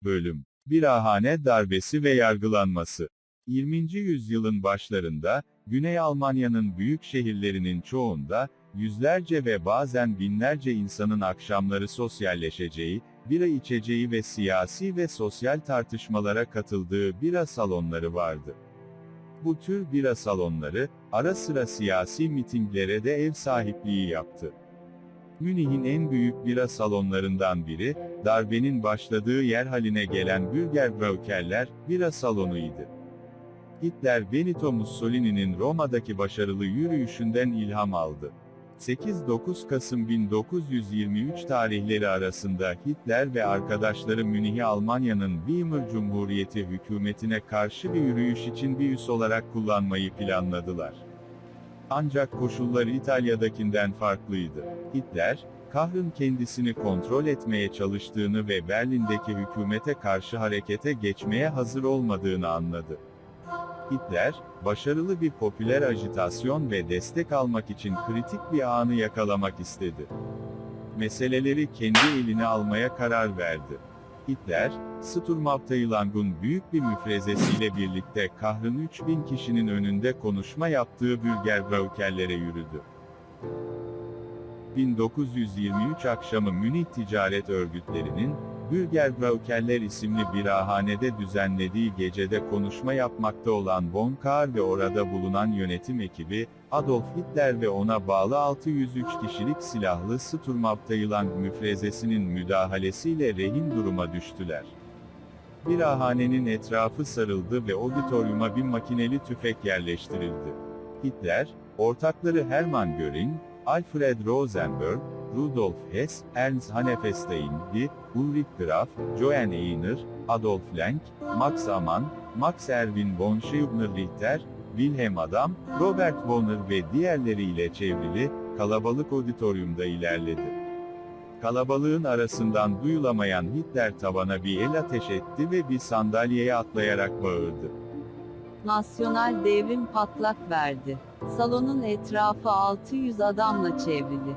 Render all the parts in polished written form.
Bölüm Birahane darbesi ve yargılanması. 20. yüzyılın başlarında, Güney Almanya'nın büyük şehirlerinin çoğunda, yüzlerce ve bazen binlerce insanın akşamları sosyalleşeceği, bira içeceği ve siyasi ve sosyal tartışmalara katıldığı bira salonları vardı. Bu tür bira salonları, ara sıra siyasi mitinglere de ev sahipliği yaptı. Münih'in en büyük bira salonlarından biri, darbenin başladığı yer haline gelen Bürgerbraukeller, bira salonuydu. Hitler Benito Mussolini'nin Roma'daki başarılı yürüyüşünden ilham aldı. 8-9 Kasım 1923 tarihleri arasında Hitler ve arkadaşları Münih'i Almanya'nın Weimar Cumhuriyeti hükümetine karşı bir yürüyüş için bir üs olarak kullanmayı planladılar. Ancak koşullar İtalya'dakinden farklıydı. Hitler, kahrın kendisini kontrol etmeye çalıştığını ve Berlin'deki hükümete karşı harekete geçmeye hazır olmadığını anladı. Hitler, başarılı bir popüler ajitasyon ve destek almak için kritik bir anı yakalamak istedi. Meseleleri kendi eline almaya karar verdi. Hitler, Sturmabteilung'un büyük bir müfrezesiyle birlikte kahrın 3000 kişinin önünde konuşma yaptığı Bürgerbraukeller'e yürüdü. 1923 akşamı Münih ticaret örgütlerinin, Bürgerbraukeller isimli birahanede düzenlediği gecede konuşma yapmakta olan Von Kahr ve orada bulunan yönetim ekibi, Adolf Hitler ve ona bağlı 603 kişilik silahlı Sturmabteilung müfrezesinin müdahalesiyle rehin duruma düştüler. Birahanenin etrafı sarıldı ve auditoriuma bir makineli tüfek yerleştirildi. Hitler, ortakları Hermann Göring, Alfred Rosenberg, Rudolf Hess, Ernst Hanefestein, Ulrich Graf, Johann Einer, Adolf Lenk, Max Amann, Max Erwin von Scheubner-Richter, Wilhelm Adam, Robert Wöhner ve diğerleriyle çevrili, kalabalık auditoriumda ilerledi. Kalabalığın arasından duyulamayan Hitler tavana bir el ateş etti ve bir sandalyeye atlayarak bağırdı. Nasyonal devrim patlak verdi. Salonun etrafı 600 adamla çevrili.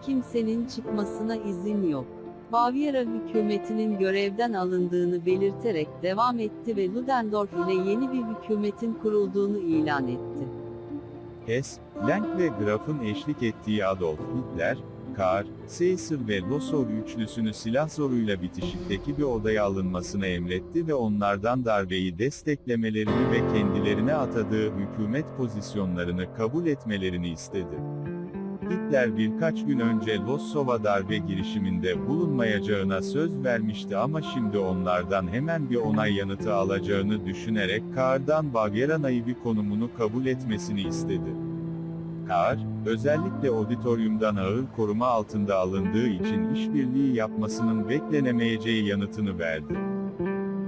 Kimsenin çıkmasına izin yok. Bavyera hükümetinin görevden alındığını belirterek devam etti ve Ludendorff ile yeni bir hükümetin kurulduğunu ilan etti. Hess, Lenk ve Graf'ın eşlik ettiği Adolf Hitler, Kahr, Seysser ve Lossow üçlüsünü silah zoruyla bitişikteki bir odaya alınmasını emretti ve onlardan darbeyi desteklemelerini ve kendilerine atadığı hükümet pozisyonlarını kabul etmelerini istedi. Hitler birkaç gün önce Lossow'a darbe girişiminde bulunmayacağına söz vermişti ama şimdi onlardan hemen bir onay yanıtı alacağını düşünerek Kahr'dan Bavyera naibi konumunu kabul etmesini istedi. Kahr, özellikle auditoriumdan ağır koruma altında alındığı için işbirliği yapmasının beklenemeyeceği yanıtını verdi.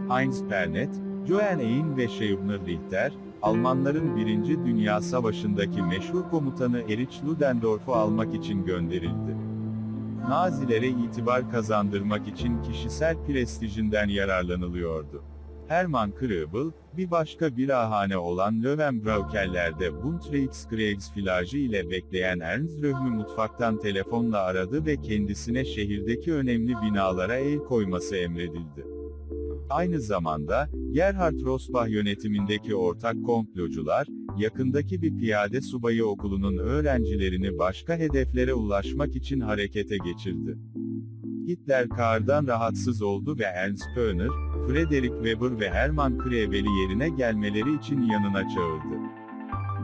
Heinz Pernet, Johann Ein ve Scheubner-Richter, Almanların 1. Dünya Savaşı'ndaki meşhur komutanı Erich Ludendorff'u almak için gönderildi. Nazilere itibar kazandırmak için kişisel prestijinden yararlanılıyordu. Hermann Krebel, bir başka birahane olan Löwenbraukeller'de Bundeskriegsfilajı ile bekleyen Ernst Röhm'ü mutfaktan telefonla aradı ve kendisine şehirdeki önemli binalara el koyması emredildi. Aynı zamanda, Gerhard Rosbach yönetimindeki ortak komplocular, yakındaki bir piyade subayı okulunun öğrencilerini başka hedeflere ulaşmak için harekete geçirdi. Hitler Kahr'dan rahatsız oldu ve Ernst Pöner, Friedrich Weber ve Hermann Krebel'i yerine gelmeleri için yanına çağırdı.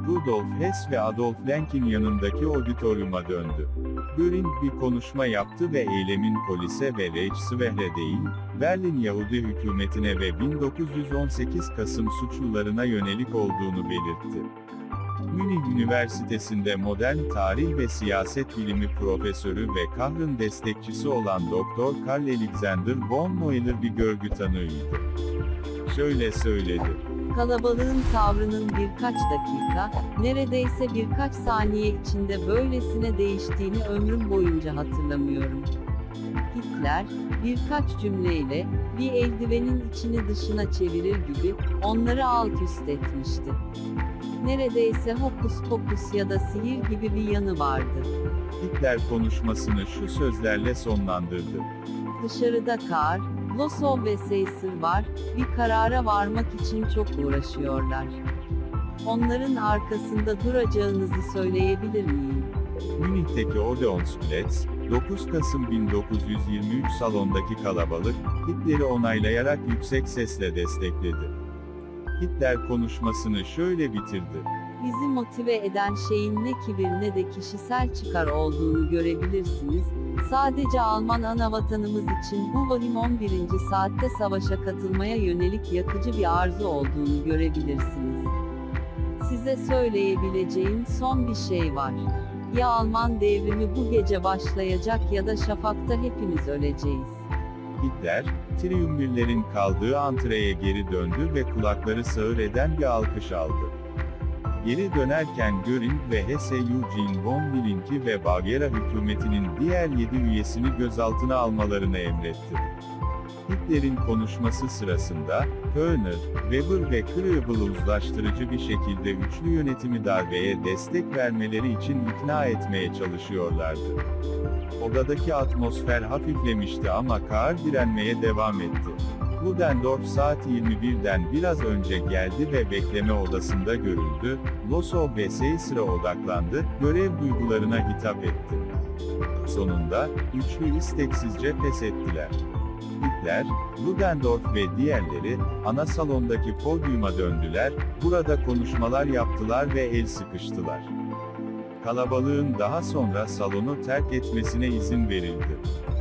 Rudolf Hess ve Adolf Lenk'in yanındaki auditoriuma döndü. Göring bir konuşma yaptı ve eylemin polise ve Reichswehr'e değil, Berlin Yahudi hükümetine ve 1918 Kasım suçlularına yönelik olduğunu belirtti. Münih Üniversitesi'nde modern tarih ve siyaset bilimi profesörü ve Kahr'ın destekçisi olan Dr. Karl Alexander von Neuler bir görgü tanığıydı. Şöyle söyledi. Kalabalığın tavrının birkaç dakika, neredeyse birkaç saniye içinde böylesine değiştiğini ömrüm boyunca hatırlamıyorum. Hitler, birkaç cümleyle, bir eldivenin içini dışına çevirir gibi, onları alt-üst etmişti. Neredeyse hokus pokus ya da sihir gibi bir yanı vardı. Hitler konuşmasını şu sözlerle sonlandırdı. Dışarıda Kahr, Losov ve Caesar var, bir karara varmak için çok uğraşıyorlar. Onların arkasında duracağınızı söyleyebilir miyim? Münih'teki Odeonsplatz, 9 Kasım 1923 salondaki kalabalık, Hitler'i onaylayarak yüksek sesle destekledi. Hitler konuşmasını şöyle bitirdi. Bizi motive eden şeyin ne kibir ne de kişisel çıkar olduğunu görebilirsiniz. Sadece Alman anavatanımız için bu vahim 11. saatte savaşa katılmaya yönelik yakıcı bir arzu olduğunu görebilirsiniz. Size söyleyebileceğim son bir şey var. Ya Alman devrimi bu gece başlayacak ya da şafakta hepimiz öleceğiz. Hitler, triumvirlerin kaldığı antreye geri döndü ve kulakları sağır eden bir alkış aldı. Geri dönerken Göring ve Hesse Eugene von Willing'i ve Bavyera hükümetinin diğer 7 üyesini gözaltına almalarını emretti. Hitler'in konuşması sırasında, Höhner, Weber ve Kreubel'ı uzlaştırıcı bir şekilde üçlü yönetimi darbeye destek vermeleri için ikna etmeye çalışıyorlardı. Odadaki atmosfer hafiflemişti ama Kahr direnmeye devam etti. Ludendorff saat 21'den biraz önce geldi ve bekleme odasında görüldü, Losov ve Caesar'a odaklandı, görev duygularına hitap etti. Sonunda, üçlü isteksizce pes ettiler. Hitler, Ludendorff ve diğerleri, ana salondaki podyuma döndüler, burada konuşmalar yaptılar ve el sıkıştılar. Kalabalığın daha sonra salonu terk etmesine izin verildi.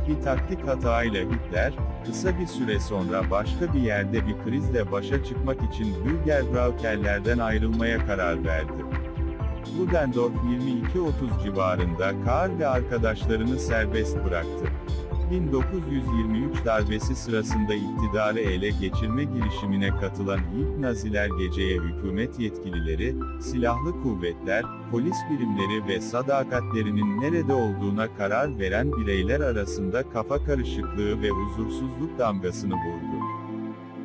Bir taktik hatayla Hitler, kısa bir süre sonra başka bir yerde bir krizle başa çıkmak için Bürgerbraukerlerden ayrılmaya karar verdi. Ludendorff 22:30 civarında Kahr ve arkadaşlarını serbest bıraktı. 1923 darbesi sırasında iktidarı ele geçirme girişimine katılan ilk Naziler geceye hükümet yetkilileri, silahlı kuvvetler, polis birimleri ve sadakatlerinin nerede olduğuna karar veren bireyler arasında kafa karışıklığı ve huzursuzluk damgasını vurdu.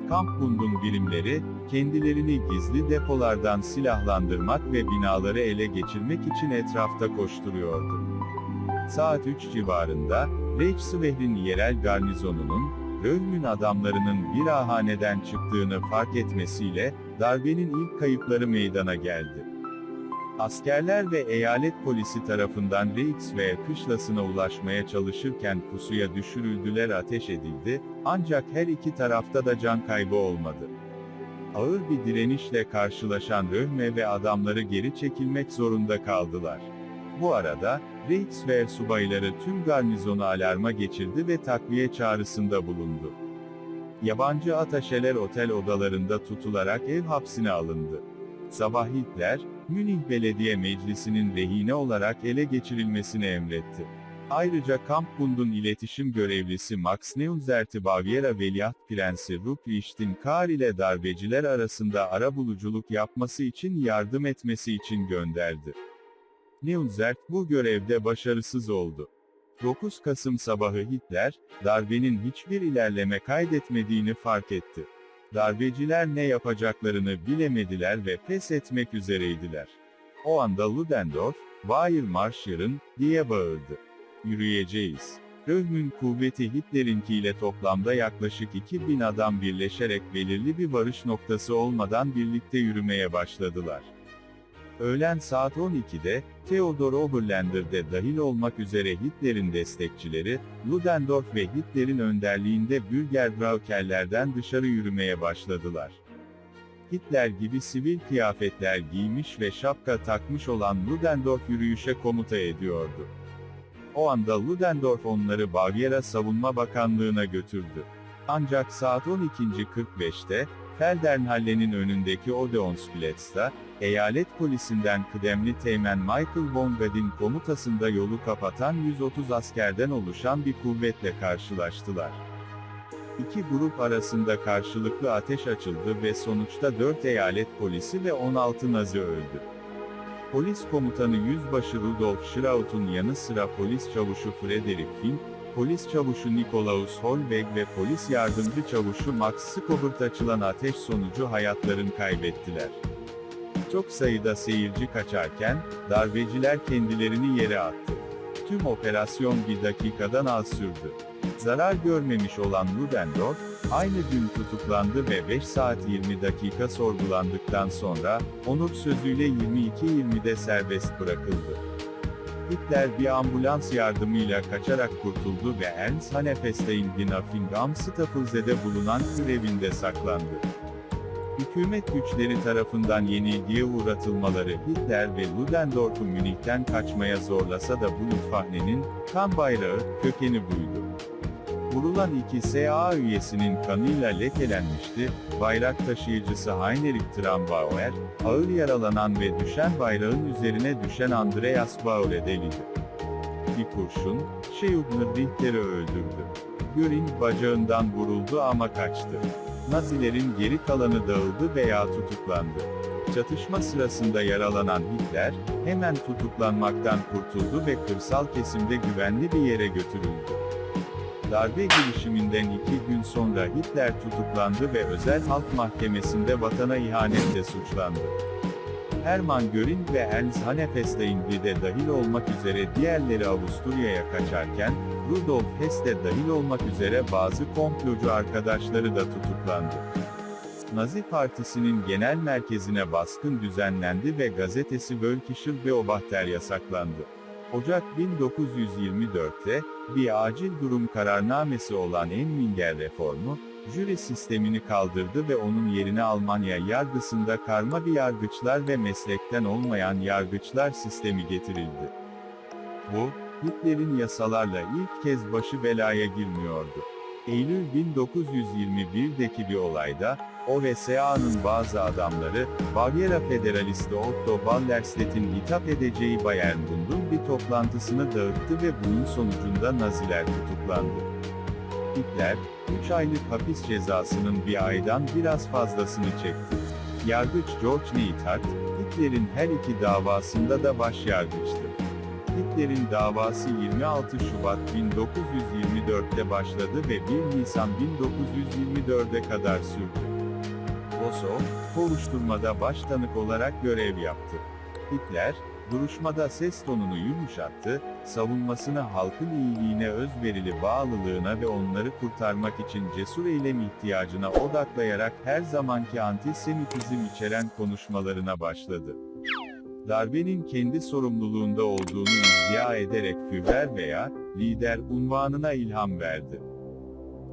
Kampbund'un birimleri, kendilerini gizli depolardan silahlandırmak ve binaları ele geçirmek için etrafta koşturuyordu. Saat 3 civarında, Reichswehr'in yerel garnizonunun, Röhm'ün adamlarının bir ahaneden çıktığını fark etmesiyle, darbenin ilk kayıpları meydana geldi. Askerler ve eyalet polisi tarafından Reichswehr kışlasına ulaşmaya çalışırken pusuya düşürüldüler, ateş edildi, ancak her iki tarafta da can kaybı olmadı. Ağır bir direnişle karşılaşan Röhme ve adamları geri çekilmek zorunda kaldılar. Bu arada, Reichswehr subayları tüm garnizonu alarma geçirdi ve takviye çağrısında bulundu. Yabancı ataşeler otel odalarında tutularak ev hapsine alındı. Sabah Hitler, Münih Belediye Meclisi'nin rehine olarak ele geçirilmesini emretti. Ayrıca Kampbund'un iletişim görevlisi Max Neunzert'i Bavyera Veliaht Prensi Ruprecht'in Kahr ile darbeciler arasında arabuluculuk yapması için yardım etmesi için gönderdi. Neunzert bu görevde başarısız oldu. 9 Kasım sabahı Hitler, darbenin hiçbir ilerleme kaydetmediğini fark etti. Darbeciler ne yapacaklarını bilemediler ve pes etmek üzereydiler. O anda Ludendorff, "Wehrmarschieren" diye bağırdı. Yürüyeceğiz. Röhm'ün kuvveti Hitler'inkiyle toplamda yaklaşık 2000 adam birleşerek belirli bir varış noktası olmadan birlikte yürümeye başladılar. Öğlen saat 12'de, Theodor Oberländer de dahil olmak üzere Hitler'in destekçileri, Ludendorff ve Hitler'in önderliğinde Bürgerbraukerlerden dışarı yürümeye başladılar. Hitler gibi sivil kıyafetler giymiş ve şapka takmış olan Ludendorff yürüyüşe komuta ediyordu. O anda Ludendorff onları Bavyera Savunma Bakanlığı'na götürdü. Ancak saat 12:45'te, Feldherrnhalle'nin önündeki Odeonsplatz'ta, eyalet polisinden kıdemli teğmen Michael von Gadin komutasında yolu kapatan 130 askerden oluşan bir kuvvetle karşılaştılar. İki grup arasında karşılıklı ateş açıldı ve sonuçta 4 eyalet polisi ve 16 Nazi öldü. Polis komutanı Yüzbaşı Rudolf Schraut'un yanı sıra polis çavuşu Frederick Fink, polis çavuşu Nikolaus Holweg ve polis yardımcı çavuşu Max Skobert açılan ateş sonucu hayatlarını kaybettiler. Çok sayıda seyirci kaçarken, darbeciler kendilerini yere attı. Tüm operasyon bir dakikadan az sürdü. Zarar görmemiş olan Ludendorff, aynı gün tutuklandı ve 5 saat 20 dakika sorgulandıktan sonra, onur sözüyle 22:20'de serbest bırakıldı. Hitler bir ambulans yardımıyla kaçarak kurtuldu ve Ernst Hanefestein'in am Staffelsee'de bulunan kır evinde saklandı. Hükümet güçleri tarafından yenilgiye uğratılmaları Hitler ve Ludendorff'u Münih'ten kaçmaya zorlasa da bu Luftwaffe'nin kan bayrağı kökeni buydu. Vurulan iki SA üyesinin kanıyla lekelenmişti, bayrak taşıyıcısı Heinrich Trambauer, ağır yaralanan ve düşen bayrağın üzerine düşen Andreas Bauer deliydi. Bir kurşun, Scheubner Richter'i öldürdü. Göring bacağından vuruldu ama kaçtı. Nazilerin geri kalanı dağıldı veya tutuklandı. Çatışma sırasında yaralanan Hitler, hemen tutuklanmaktan kurtuldu ve kırsal kesimde güvenli bir yere götürüldü. Darbe girişiminden 2 gün sonra Hitler tutuklandı ve Özel Halk Mahkemesi'nde vatana ihanetle suçlandı. Hermann Göring ve Ernst Hanefestein de dahil olmak üzere diğerleri Avusturya'ya kaçarken, Rudolf Hess de dahil olmak üzere bazı komplocu arkadaşları da tutuklandı. Nazi Partisi'nin genel merkezine baskın düzenlendi ve gazetesi Völkischer Beobachter yasaklandı. Ocak 1924'te, bir acil durum kararnamesi olan Emmlinger reformu, jüri sistemini kaldırdı ve onun yerine Almanya yargısında karma bir yargıçlar ve meslekten olmayan yargıçlar sistemi getirildi. Bu, Hitler'in yasalarla ilk kez başı belaya girmiyordu. Eylül 1921'deki bir olayda, o ve SA'nın bazı adamları, Bavyera Federalisti Otto Wallerstedt'in hitap edeceği Bayern Bund'un bir toplantısını dağıttı ve bunun sonucunda Naziler tutuklandı. Hitler, 3 aylık hapis cezasının bir aydan biraz fazlasını çekti. Yargıç George Neidhart, Hitler'in her iki davasında da başyargıçtı. Hitler'in davası 26 Şubat 1924'te başladı ve 1 Nisan 1924'e kadar sürdü. Vosov, kovuşturmada baştanık olarak görev yaptı. Hitler, duruşmada ses tonunu yumuşattı, savunmasını halkın iyiliğine özverili bağlılığına ve onları kurtarmak için cesur eylem ihtiyacına odaklayarak her zamanki antisemitizm içeren konuşmalarına başladı. Darbenin kendi sorumluluğunda olduğunu iddia ederek Führer veya lider unvanına ilham verdi.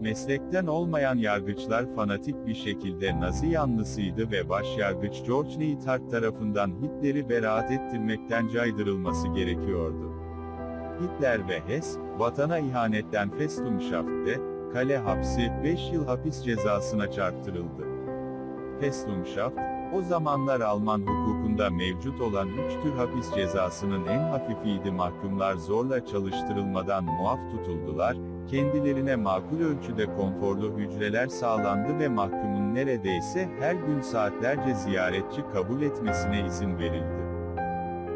Meslekten olmayan yargıçlar fanatik bir şekilde Nazi yanlısıydı ve başyargıç George Neidhart tarafından Hitler'i beraat ettirmekten caydırılması gerekiyordu. Hitler ve Hess, vatana ihanetten Festungshaft'te, kale hapsi, 5 yıl hapis cezasına çarptırıldı. Festungshaft, o zamanlar Alman hukukunda mevcut olan 3 tür hapis cezasının en hafifiydi. Mahkumlar zorla çalıştırılmadan muaf tutuldular, kendilerine makul ölçüde konforlu hücreler sağlandı ve mahkumun neredeyse her gün saatlerce ziyaretçi kabul etmesine izin verildi.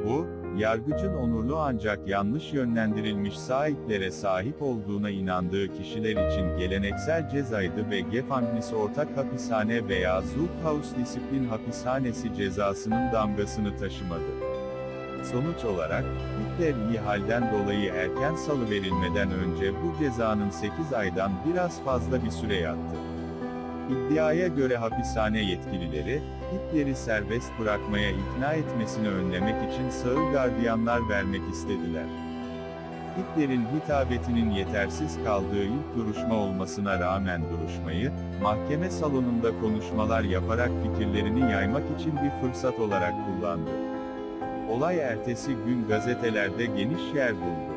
Bu, yargıcın onurlu ancak yanlış yönlendirilmiş sahiplere sahip olduğuna inandığı kişiler için geleneksel cezaydı ve Gefängnis ortak hapishane veya Zuchthaus disiplin hapishanesi cezasının damgasını taşımadı. Sonuç olarak, Hitler iyi halden dolayı erken salıverilmeden önce bu cezanın 8 aydan biraz fazla bir süre yattı. İddiaya göre hapishane yetkilileri, Hitler'i serbest bırakmaya ikna etmesini önlemek için sağır gardiyanlar vermek istediler. Hitler'in hitabetinin yetersiz kaldığı ilk duruşma olmasına rağmen duruşmayı, mahkeme salonunda konuşmalar yaparak fikirlerini yaymak için bir fırsat olarak kullandı. Olay ertesi gün gazetelerde geniş yer buldu.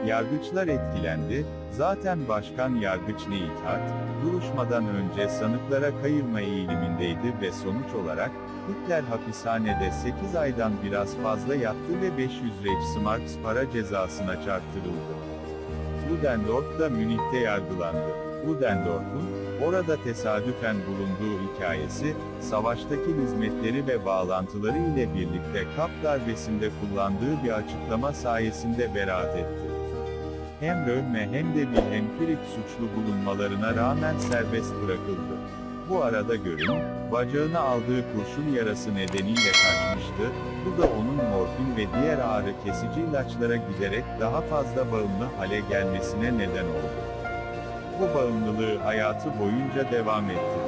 Yargıçlar etkilendi, zaten Başkan Yargıç Neidhart, duruşmadan önce sanıklara kayırma eğilimindeydi ve sonuç olarak, Hitler hapishanede 8 aydan biraz fazla yattı ve 500 Reichsmarks para cezasına çarptırıldı. Ludendorff da Münih'te yargılandı. Ludendorff'un, orada tesadüfen bulunduğu hikayesi, savaştaki hizmetleri ve bağlantıları ile birlikte Kap darbesinde kullandığı bir açıklama sayesinde beraat etti. Hem Röhme hem de Wilhelm Frick suçlu bulunmalarına rağmen serbest bırakıldı. Bu arada Göring, bacağına aldığı kurşun yarası nedeniyle kaçmıştı, bu da onun morfin ve diğer ağrı kesici ilaçlara giderek daha fazla bağımlı hale gelmesine neden oldu. alko bağımlılığı hayatı boyunca devam etti.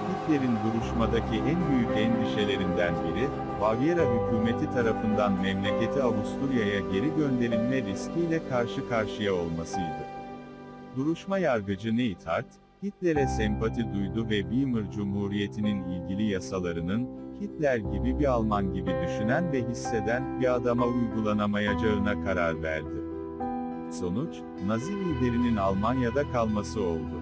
Hitler'in duruşmadaki en büyük endişelerinden biri, Bavyera hükümeti tarafından memleketi Avusturya'ya geri gönderilme riskiyle karşı karşıya olmasıydı. Duruşma yargıcı Neidhart, Hitler'e sempati duydu ve Weimar Cumhuriyeti'nin ilgili yasalarının, Hitler gibi bir Alman gibi düşünen ve hisseden bir adama uygulanamayacağına karar verdi. Sonuç, Nazi liderinin Almanya'da kalması oldu.